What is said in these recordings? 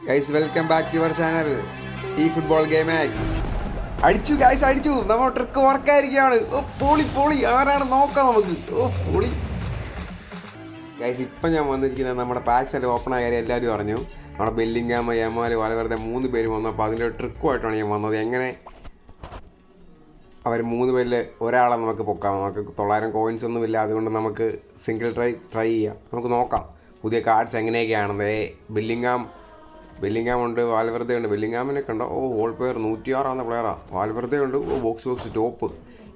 Guys welcome back to your channel ഈ football game അടിച്ചു guys അടിച്ചു. നമ്മൾ ട്രിക്ക് വർക്കായിരിക്കുകയാണ്. ഓ പൊളി പൊളി, ആരാണ് നോക്കാം നമുക്ക്. ഓ പൊളി ഗൈസ്. ഇപ്പം ഞാൻ വന്നിരിക്കുന്നത് നമ്മുടെ പാക്സ് എല്ലാം ഓപ്പൺ ആയ കാര്യം എല്ലാവരും അറിഞ്ഞു. നമ്മുടെ ബെല്ലിംഗാം, യമാൽ, വാൽവേർദെ 3 പേരും വന്നപ്പോൾ അതിൻ്റെ ട്രിക്കുമായിട്ടാണ് ഞാൻ വന്നത്. എങ്ങനെ അവർ 3 പേരിൽ ഒരാളെ നമുക്ക് പൊക്കാം. നമുക്ക് 900 കോയിൻസ് ഒന്നുമില്ല, അതുകൊണ്ട് നമുക്ക് സിംഗിൾ ട്രൈ ചെയ്യാം. നമുക്ക് നോക്കാം പുതിയ കാർഡ്സ് എങ്ങനെയൊക്കെയാണെന്ന്. ബെല്ലിംഗാം ഉണ്ട്, വാൽവേർദെ ഉണ്ട്. ബെല്ലിംഗാമിനെ കണ്ടോ, ഓ ഹോൾ പ്ലെയർ 106 പ്ലെയറാണ്. വാൽവേർദെ ഉണ്ട്, ഓ ബോക്സ് ടോപ്പ്.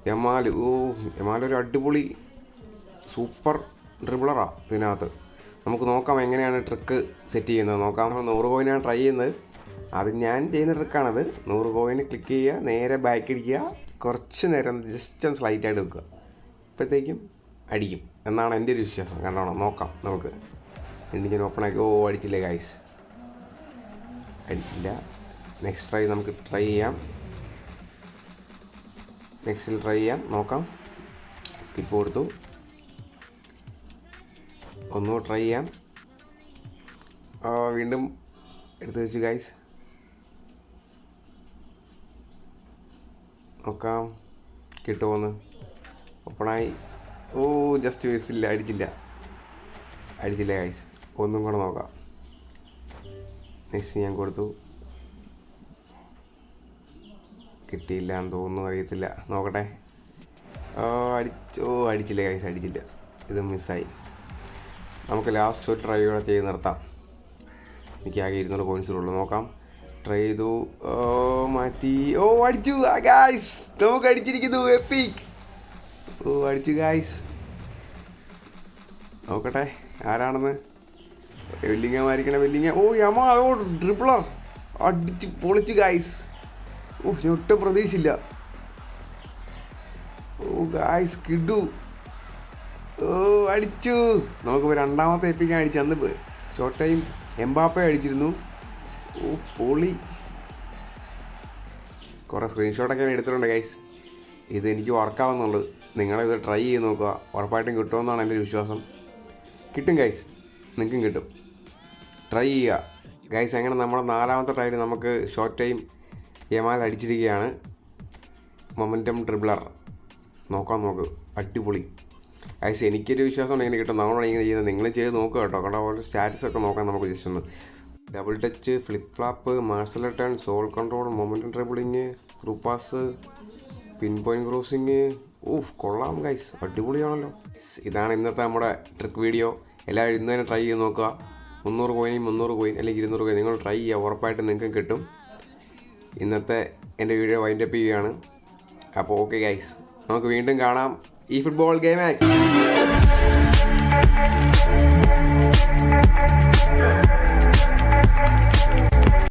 യമാലൊരു അടിപൊളി സൂപ്പർ ഡ്രിബിളറാണ് ഇതിനകത്ത്. നമുക്ക് നോക്കാം എങ്ങനെയാണ് ട്രിക്ക് സെറ്റ് ചെയ്യുന്നത് നോക്കാം. 100 കോയിനാണ് ട്രൈ ചെയ്യുന്നത്. അത് ഞാൻ ചെയ്യുന്ന ട്രിക്കാണത്. 100 കോയിന് ക്ലിക്ക് ചെയ്യുക, നേരെ ബാക്ക് അടിക്കുക, കുറച്ച് നേരം ജസ്റ്റ് ഒന്ന് സ്ലൈറ്റായിട്ട് വെക്കുക, ഇപ്പോഴത്തേക്കും അടിക്കും എന്നാണ് എൻ്റെ ഒരു വിശ്വാസം. കണ്ടോണം, നോക്കാം നമുക്ക്. ഞാൻ ഓപ്പൺ ആക്കി. ഓ അടിച്ചില്ലേ ഗൈസ്, അടിച്ചില്ല. നെക്സ്റ്റ് ട്രൈ നമുക്ക് ട്രൈ ചെയ്യാം. നെക്സ്റ്റിൽ ട്രൈ ചെയ്യാം, നോക്കാം. സ്കിപ്പ് കൊടുത്തു, ഒന്നുകൂടെ ട്രൈ ചെയ്യാം. വീണ്ടും എടുത്തു വെച്ചു ഗൈസ്. നോക്കാം കിട്ടുമോന്ന്. ഓപ്പണായി. ഓ ജസ്റ്റ് മിസ്സില്ല, അടിച്ചില്ല ഗൈസ്. ഒന്നും കൂടെ നോക്കാം. നെക്സ്റ്റ് ഞാൻ കൊടുത്തു, കിട്ടിയില്ല എന്ന് തോന്നുന്നു, അറിയത്തില്ല, നോക്കട്ടെ. അടിച്ചില്ല ഗൈസ്, അടിച്ചില്ല. ഇത് മിസ്സായി. നമുക്ക് ലാസ്റ്റ് ഒരു ട്രൈ കൂടെ ചെയ്ത് നിർത്താം. എനിക്ക് ആകെ 200 കോയിൻസുള്ളൂ. നോക്കാം. ട്രൈ ചെയ്തു, മാറ്റി. ഓ അടിച്ചു ഗൈസ്, നമുക്ക് അടിച്ചിരിക്കുന്നു. എപ്പിക്. ഓ അടിച്ചു ഗൈസ്. നോക്കട്ടെ ആരാണെന്ന്. വെല്ലിംഗാം. ഓ യമാ, ഓ ഡ്രിബിളർ അടിച്ച് പൊളിച്ചു ഗൈസ്. ഓ ഒട്ടും പ്രതീക്ഷയില്ല. ഓ ഗൈസ് കിടു. ഓ അടിച്ചു. നമുക്കിപ്പോൾ രണ്ടാമത്തെ എപ്പിക്കാൻ അടിച്ചു. അന്ന് ഷോർട്ട് ടൈം എംബാപ്പെ അടിച്ചിരുന്നു. ഓ പൊളി. കുറേ സ്ക്രീൻഷോട്ടൊക്കെ ഞാൻ എടുത്തിട്ടുണ്ട് ഗൈസ്. ഇത് എനിക്ക് വർക്കാവുന്നുള്ളൂ. നിങ്ങളിത് ട്രൈ ചെയ്ത് നോക്കുക, ഉറപ്പായിട്ടും കിട്ടുമെന്നാണ് എൻ്റെ ഒരു വിശ്വാസം. കിട്ടും ഗൈസ്, നിങ്ങൾക്കും കിട്ടും. ട്രൈ ചെയ്യുക ഗൈസ്. അങ്ങനെ നമ്മുടെ 4ാമത്തെ ട്രൈയിൽ നമുക്ക് ഷോർട്ട് ടൈം യമാൽ അടിച്ചിരിക്കുകയാണ്. Momentum dribbler. നോക്ക്, അടിപൊളി ഗൈസ്. എനിക്കൊരു വിശ്വാസമുണ്ട് ഇങ്ങനെ കിട്ടും. നമ്മളാണ് ഇങ്ങനെ ചെയ്യുന്നത്. നിങ്ങൾ ചെയ്ത് നോക്കുക കേട്ടോ. കാരണം സ്റ്റാറ്റസൊക്കെ നോക്കാം നമുക്ക് ജസ്റ്റ് ഒന്ന്. Double touch, flip flap, marshal turn, sole control, momentum dribbling, through pass, pinpoint crossing. ഓഫ് കൊള്ളാം ഗൈസ്, അടിപൊളിയാണല്ലോ. ഇതാണ് ഇന്നത്തെ നമ്മുടെ ട്രിക്ക് വീഡിയോ. എല്ലാവരും ഇന്ന് തന്നെ ട്രൈ ചെയ്ത് നോക്കുക. 300 കോയിൻ അല്ലെങ്കിൽ 200 കോയിൻ നിങ്ങൾ ട്രൈ ചെയ്യുക, ഉറപ്പായിട്ടും നിങ്ങൾക്ക് കിട്ടും. ഇന്നത്തെ എൻ്റെ വീഡിയോ വൈൻഡപ്പ് ചെയ്യുകയാണ്. അപ്പോൾ ഓക്കെ ഗൈസ്, നമുക്ക് വീണ്ടും കാണാം ഈ ഫുട്ബോൾ ഗെയിം.